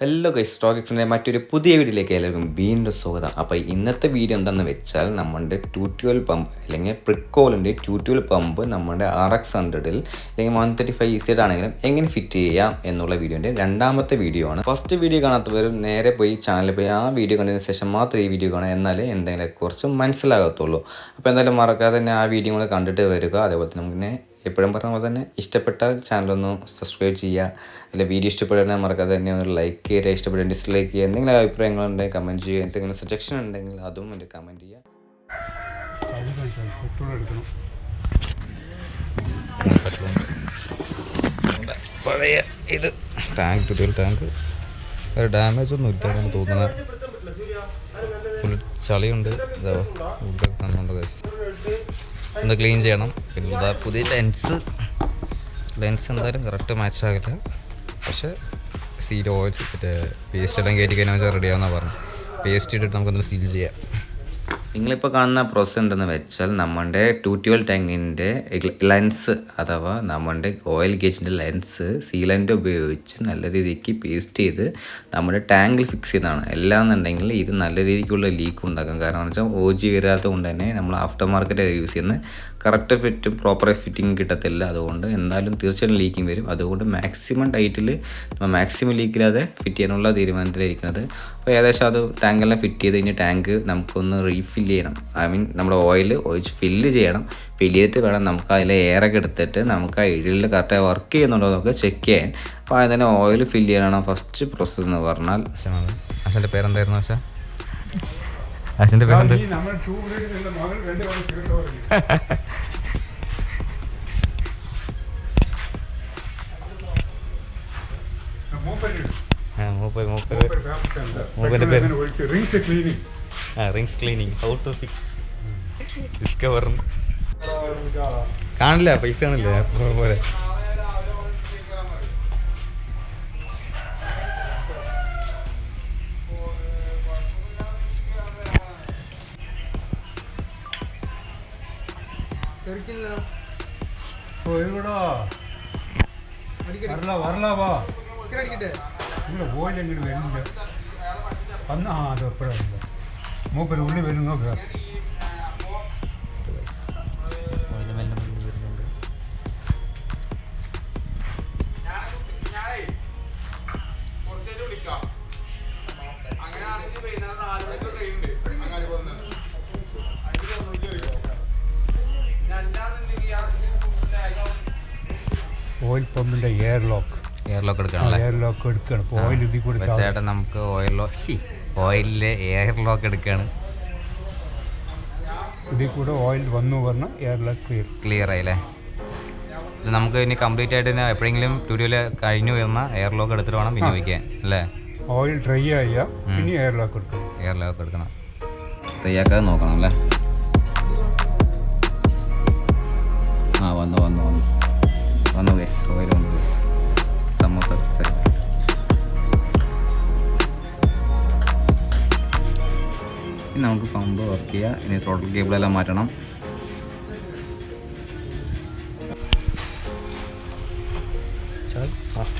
Hello guys, സ്റ്റോക്കിക്സിൻ്റെ മറ്റൊരു പുതിയ വീഡിയോയിലേക്ക് എല്ലാവർക്കും വീണ്ടും സ്വാഗതം. അപ്പോൾ ഇന്നത്തെ വീഡിയോ എന്താണെന്ന് വെച്ചാൽ നമ്മുടെ 212 പമ്പ് അല്ലെങ്കിൽ പ്രിക്കോളിൻ്റെ 212 പമ്പ് നമ്മുടെ RX100 അല്ലെങ്കിൽ 135 EZ ആണെങ്കിലും എങ്ങനെ ഫിറ്റ് ചെയ്യാം എന്നുള്ള വീഡിയോൻ്റെ രണ്ടാമത്തെ വീഡിയോ ആണ്. ഫസ്റ്റ് വീഡിയോ കാണാത്തവരും നേരെ പോയി ചാനലിൽ പോയി ആ വീഡിയോ കണ്ടതിന് ശേഷം മാത്രം ഈ വീഡിയോ കാണാം, എന്നാലേ എന്തെങ്കിലും കുറച്ച് മനസ്സിലാകത്തുള്ളൂ. അപ്പോൾ എന്തായാലും മറക്കാതെ തന്നെ ആ വീഡിയോ കൂടെ കണ്ടിട്ട് വരിക. അതേപോലെ തന്നെ നമുക്ക് എപ്പോഴും പറഞ്ഞ പോലെ തന്നെ ഇഷ്ടപ്പെട്ട ചാനലൊന്ന് സബ്സ്ക്രൈബ് ചെയ്യുക, അല്ല വീഡിയോ ഇഷ്ടപ്പെടുന്ന മറക്കാതെ തന്നെ ഒന്ന് ലൈക്ക് ചെയ്യുക, ഇഷ്ടപ്പെട്ട ഡിസ്ലൈക്ക് ചെയ്യുക, എന്തെങ്കിലും അഭിപ്രായങ്ങളുണ്ടെങ്കിൽ കമൻറ്റ് ചെയ്യുക, എന്തെങ്കിലും സജഷൻ ഉണ്ടെങ്കിൽ അതും എൻ്റെ കമൻറ്റ് ചെയ്യുക. പഴയ ഇത് ടാങ്ക് ഒരു ഡാമേജ് ഒന്നും ഇല്ല തോന്നുന്ന ചളിയുണ്ട്. ഇതാ കാണുന്നുണ്ട് ഗൈസ്, ഒന്ന് ക്ലീൻ ചെയ്യണം. പിന്നെ ഇതാ പുതിയ ലെൻസ് എന്തായാലും കറക്റ്റ് മാച്ച് ആകില്ല, പക്ഷേ സീൽ ഓയിൽസ് മറ്റേ പേസ്റ്റ് എല്ലാം കയറ്റി കഴിഞ്ഞാൽ വെച്ചാൽ റെഡിയാവുന്ന പറഞ്ഞു. പേസ്റ്റ് ഇട്ടിട്ട് നമുക്കൊന്ന് സീൽ ചെയ്യാം. നിങ്ങളിപ്പോൾ കാണുന്ന പ്രോസസ്സ് എന്തെന്ന് വെച്ചാൽ നമ്മുടെ 212 ടാങ്കിൻ്റെ ലെൻസ് അഥവാ നമ്മുടെ ഓയിൽ ഗേജിൻ്റെ ലെൻസ് സീലൻ്റ് ഉപയോഗിച്ച് നല്ല രീതിക്ക് പേസ്റ്റ് ചെയ്ത് നമ്മുടെ ടാങ്കിൽ ഫിക്സ് ചെയ്തതാണ്. എല്ലാന്നുണ്ടെങ്കിൽ ഇത് നല്ല രീതിക്കുള്ള ലീക്ക് ഉണ്ടാക്കും. കാരണം എന്ന് വെച്ചാൽ OG വരാത്തത് കൊണ്ട് തന്നെ നമ്മൾ ആഫ്റ്റർ മാർക്കറ്റ് യൂസ് ചെയ്യുന്ന കറക്റ്റ് ഫിറ്റും പ്രോപ്പർ ഫിറ്റിംഗ് കിട്ടത്തില്ല. അതുകൊണ്ട് എന്തായാലും തീർച്ചയായിട്ടും ലീക്കിങ് വരും. അതുകൊണ്ട് മാക്സിമം ടൈറ്റിൽ നമ്മൾ മാക്സിമം ലീക്കില്ലാതെ ഫിറ്റ് ചെയ്യാനുള്ള തീരുമാനത്തിലിരിക്കുന്നത്. അപ്പോൾ ഏകദേശം അത് ടാങ്കെല്ലാം ഫിറ്റ് ചെയ്ത് കഴിഞ്ഞ് ടാങ്ക് നമുക്കൊന്ന് റീഫില്ല് ചെയ്യണം. നമ്മുടെ ഓയിൽ ഒഴിച്ച് ഫില്ല് ചെയ്യണം. ഫില്ല് ചെയ്തിട്ട് വേണം നമുക്ക് അതിൽ എയറൊക്കെ എടുത്തിട്ട് നമുക്ക് ആ ഇഴിൽ കറക്റ്റായി വർക്ക് ചെയ്യുന്നുണ്ടോ എന്നൊക്കെ ചെക്ക് ചെയ്യാൻ. അപ്പോൾ അതിന് തന്നെ ഓയിൽ ഫില്ല് ചെയ്യാനാണ് ഫസ്റ്റ് പ്രോസസ്സ് എന്ന് പറഞ്ഞാൽ. അച്ഛൻ്റെ പേരെന്തായിരുന്നു ആശാ? അച്ഛൻ്റെ പേരെന്ത്? Rings cleaning, how to fix discover. കാണില്ല, പൈസ കാണില്ല പോലെ. മൂപ്പര് ഉള്ളി വരും നോക്കുക. ഓയിൽ പമ്പിന്റെ എയർ ലോക്ക് എടുക്കണം. ഓയിൽ ഇതിൽ കൂടെ ചേട്ടൻ നമുക്ക് ഓയിലിലെ എയർ ലോക്ക് എടുക്കുകയാണ്. ഇതിൽ കൂടെ ഓയിൽ വന്നു പറഞ്ഞാൽ എയർ ലോക്ക് ക്ലിയർ ആയില്ലേ? ഇത് നമുക്ക് ഇനി കംപ്ലീറ്റ് ആയിട്ട് എപ്പോഴെങ്കിലും ട്യൂഡിയോയിൽ കഴിഞ്ഞു വരുന്ന എയർ ലോക്ക് എടുത്തിട്ട് വേണം വിനിയോഗിക്കാൻ അല്ലേ? ഓയിൽ ഡ്രൈ ആയാൽ ഇനി എയർ ലോക്ക് എടുക്കണം. ഡ്രൈ ആക്കാതെ നോക്കണം അല്ലേ? ആ വന്നു ഗൈസ്, ഓയിൽ വന്നു ഗൈസ്. സമോസ ഇനി നമുക്ക് പമ്പ് വർക്ക് ചെയ്യാം. ഇനി ത്രോട്ടിൽ കേബിളെല്ലാം മാറ്റണം. കുറച്ച്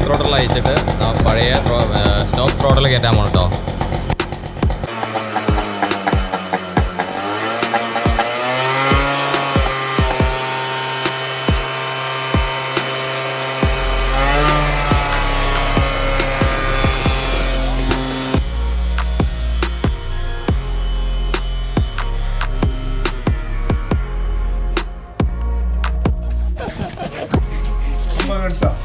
ത്രോട്ടിൽ അയച്ചിട്ട് പഴയ സ്റ്റോക്ക് ത്രോട്ടിൽ കയറ്റാൻ പോകണം കേട്ടോ. എടുത്തിട്ടുണ്ട്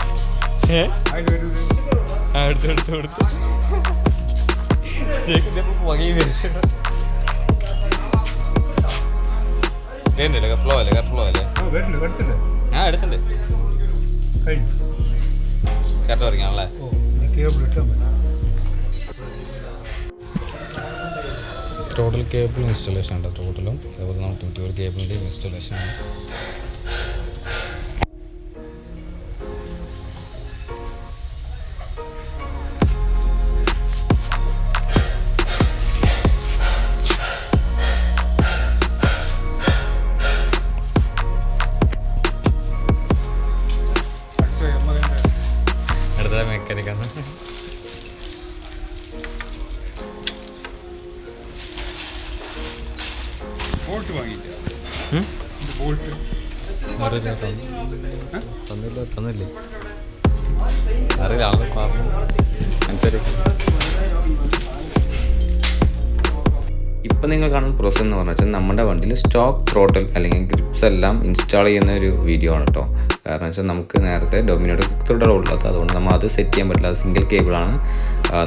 കറക്റ്റ് പറയാണല്ലേ. ത്രോട്ടിൽ കേബിൾ ഇൻസ്റ്റലേഷൻ ഉണ്ട്. ത്രോട്ടിലും അതുപോലെ നമുക്ക് ട്യൂർ കേബിളിൻ്റെ ഇൻസ്റ്റലേഷൻ ആണ്. അടുത്ത മെക്കാനിക്കാണ്. തന്നില്ലേ അറിയില്ല, ആളെ പറഞ്ഞു അനുസരിക്കും. ഇപ്പം നിങ്ങൾ കാണുന്ന പ്രോസസ്സ് എന്ന് പറഞ്ഞാൽ നമ്മുടെ വണ്ടിയിൽ സ്റ്റോക്ക് ത്രോട്ടൽ അല്ലെങ്കിൽ ഗ്രിപ്സ് എല്ലാം ഇൻസ്റ്റാൾ ചെയ്യുന്ന ഒരു വീഡിയോ ആണ് കേട്ടോ. കാരണം വെച്ചാൽ നമുക്ക് നേരത്തെ ഡൊമിനോയുടെ ക്വിക്ക് ഉള്ളത്, അതുകൊണ്ട് നമ്മൾ അത് സെറ്റ് ചെയ്യാൻ പറ്റില്ല. അത് സിംഗിൾ കേബിളാണ്,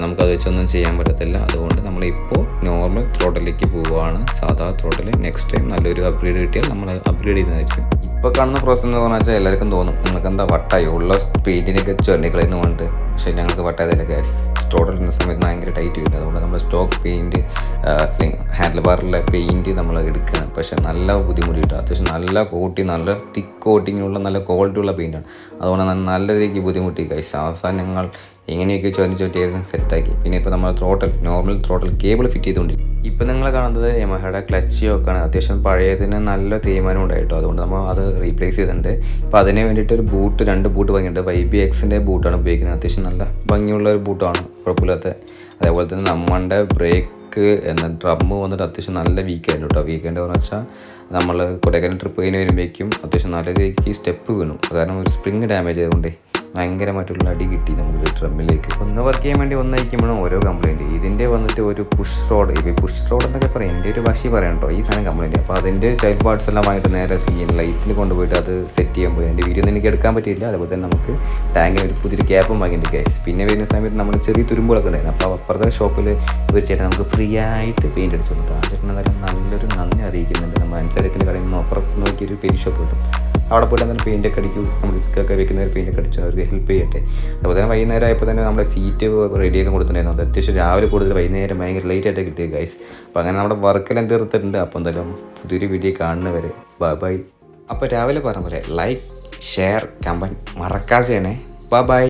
നമുക്കത് വെച്ചൊന്നും ചെയ്യാൻ പറ്റത്തില്ല. അതുകൊണ്ട് നമ്മളിപ്പോൾ നോർമൽ ത്രോട്ടലിലേക്ക് പോവുകയാണ്, സാധാ ത്രോട്ടൽ. നെക്സ്റ്റ് ടൈം നല്ലൊരു അപ്ഗ്രേഡ് കിട്ടിയാൽ നമ്മൾ അപ്ഗ്രേഡ് ചെയ്യുന്നതായിരിക്കും. ഇപ്പോൾ കാണുന്ന പ്രോസസ്സ് എന്ന് പറഞ്ഞാൽ എല്ലാവർക്കും തോന്നും നിങ്ങൾക്ക് എന്താ വട്ടായി ഉള്ള പെയിൻറ്റിനൊക്കെ ചൊല്ലിക്കളയെന്ന് കൊണ്ട്. പക്ഷേ ഞങ്ങൾക്ക് വട്ടായതല്ല ഗ്യാസ്. ത്രോട്ടൽ ഇടുന്ന സമയത്ത് ഭയങ്കര ടൈറ്റ് വരും. അതുകൊണ്ട് നമ്മൾ സ്റ്റോക്ക് പെയിൻറ്റ് ഹാൻഡിൽ ബാറിലെ പെയിൻറ്റ് നമ്മൾ എടുക്കുകയാണ്. പക്ഷേ നല്ല ബുദ്ധിമുട്ട് കിട്ടും. അത്യാവശ്യം നല്ല നല്ല തിക്ക് കോട്ടിങ്ങുള്ള നല്ല ക്വാളിറ്റി ഉള്ള പെയിൻറ്റാണ്. അതുകൊണ്ട് നല്ല രീതിക്ക് ബുദ്ധിമുട്ടി ഗൈസ്. അവസാനം ഞങ്ങൾ എങ്ങനെയൊക്കെ ചൊല്ലി ഏതും സെറ്റാക്കി. പിന്നെ ഇപ്പോൾ നമ്മൾ നോർമൽ ത്രോട്ടൽ കേബിൾ ഫിറ്റ് ചെയ്തുകൊണ്ടിരിക്കും. ഇപ്പം നിങ്ങൾ കാണുന്നത് യമഹയുടെ ക്ലച്ച് യോക്കാണ്. അത്യാവശ്യം പഴയതിന് നല്ല തീരുമാനം ഉണ്ടായിട്ടോ. അതുകൊണ്ട് നമ്മൾ അത് റീപ്ലേസ് ചെയ്തിട്ടുണ്ട്. ഇപ്പോൾ അതിന് വേണ്ടിയിട്ട് ഒരു രണ്ട് ബൂട്ട് വാങ്ങിയിട്ടുണ്ട്. YBXൻ്റെ ബൂട്ടാണ് ഉപയോഗിക്കുന്നത്. അത്യാവശ്യം നല്ല ഭംഗിയുള്ള ഒരു ബൂട്ടാണ്, കുഴപ്പമില്ലാത്ത. അതേപോലെ തന്നെ നമ്മുടെ ബ്രേക്ക് എന്ന ഡ്രമ്മ് വന്നിട്ട് അത്യാവശ്യം നല്ല വീക്കായിരുന്നു കേട്ടോ. വീക്കെൻ്റെ എന്ന് വെച്ചാൽ നമ്മൾ കൊടൈക്കനാൽ ട്രിപ്പ് കഴിഞ്ഞ് വരുമ്പോഴേക്കും അത്യാവശ്യം നല്ല രീതിക്ക് സ്റ്റെപ്പ് വീണു. കാരണം ഒരു സ്പ്രിങ് ഡാമേജ് ആയതുകൊണ്ട് ഭയങ്കരമായിട്ടുള്ള അടി കിട്ടി നമ്മുടെ ഡ്രമ്മിലേക്ക്. ഒന്ന് വർക്ക് ചെയ്യാൻ വേണ്ടി ഒന്നയക്കുമ്പോഴും ഓരോ കംപ്ലയിൻറ്റ്. ഇതിൻ്റെ വന്നിട്ട് ഒരു പുഷ് റോഡ്, ഇപ്പോൾ പുഷ് റോഡ് എന്നൊക്കെ പറയും, എൻ്റെ ഒരു ഭാഷയിൽ പറയാം കേട്ടോ. ഈ സാധനം കംപ്ലയിൻറ്റ്. അപ്പോൾ അതിൻ്റെ ചൈൽഡ് പാർട്സ് എല്ലാം ആയിട്ട് നേരെ ലൈറ്റിൽ കൊണ്ടുപോയിട്ട് അത് സെറ്റ് ചെയ്യാൻ പോയി. എൻ്റെ വീഡിയോ ഒന്നും എനിക്ക് എടുക്കാൻ പറ്റിയില്ല. അതുപോലെ തന്നെ നമുക്ക് ടാങ്കിന് ഒരു പുതിയൊരു ക്യാപ്പും വാങ്ങിയിട്ട് ഗ്യാസ്. പിന്നെ വരുന്ന സമയത്ത് നമ്മൾ ചെറിയ തുരുമ്പുകളൊക്കെ ഉണ്ടായിരുന്നു. അപ്പോൾ അപ്പുറത്തെ ഷോപ്പിൽ ഒരു ചേട്ടൻ നമുക്ക് ഫ്രീ ആയിട്ട് പെയിൻറ്റ് അടിച്ചു തന്നിട്ട് ആ ചേട്ടൻ എന്തായാലും നല്ലൊരു നന്ദി അറിയിക്കുന്നുണ്ട്. നമ്മൾ അഞ്ചരക്കിൻ്റെ കടയിൽ നിന്ന് അപ്പുറത്ത് നോക്കിയൊരു പെയിൻറ്റ് ഷോപ്പ് കിട്ടും. അവിടെ പോയിട്ട് അങ്ങനെ പെയിൻറ്റൊക്കെ അടിക്കും. നമ്മൾ ഡിസ്കൊക്കെ വെക്കുന്നവർ പെയിൻറ്റൊക്കെ അടിച്ചു അവർക്ക് ഹെൽപ്പ് ചെയ്യട്ടെ. അതുപോലെ തന്നെ വൈകുന്നേരം ആയപ്പോൾ തന്നെ നമ്മുടെ സീറ്റ് റെഡിയൊക്കെ കൊടുത്തിട്ടുണ്ടായിരുന്നു. അത് അത്യാവശ്യം രാവിലെ കൂടുതൽ വൈകുന്നേരം ഭയങ്കര ലേറ്റായിട്ട് കിട്ടിയ ഗൈസ്. അപ്പോൾ അങ്ങനെ നമ്മുടെ വർക്കെല്ലാം തീർത്തിട്ടുണ്ട്. അപ്പോൾ എന്തായാലും പുതിയൊരു വീഡിയോ കാണുന്നവരെ ബൈ. അപ്പോൾ രാവിലെ പറഞ്ഞ പോലെ ലൈക്ക്, ഷെയർ, കമൻറ്റ് മറക്കാതെ ചെയ്യണേ. ബൈ.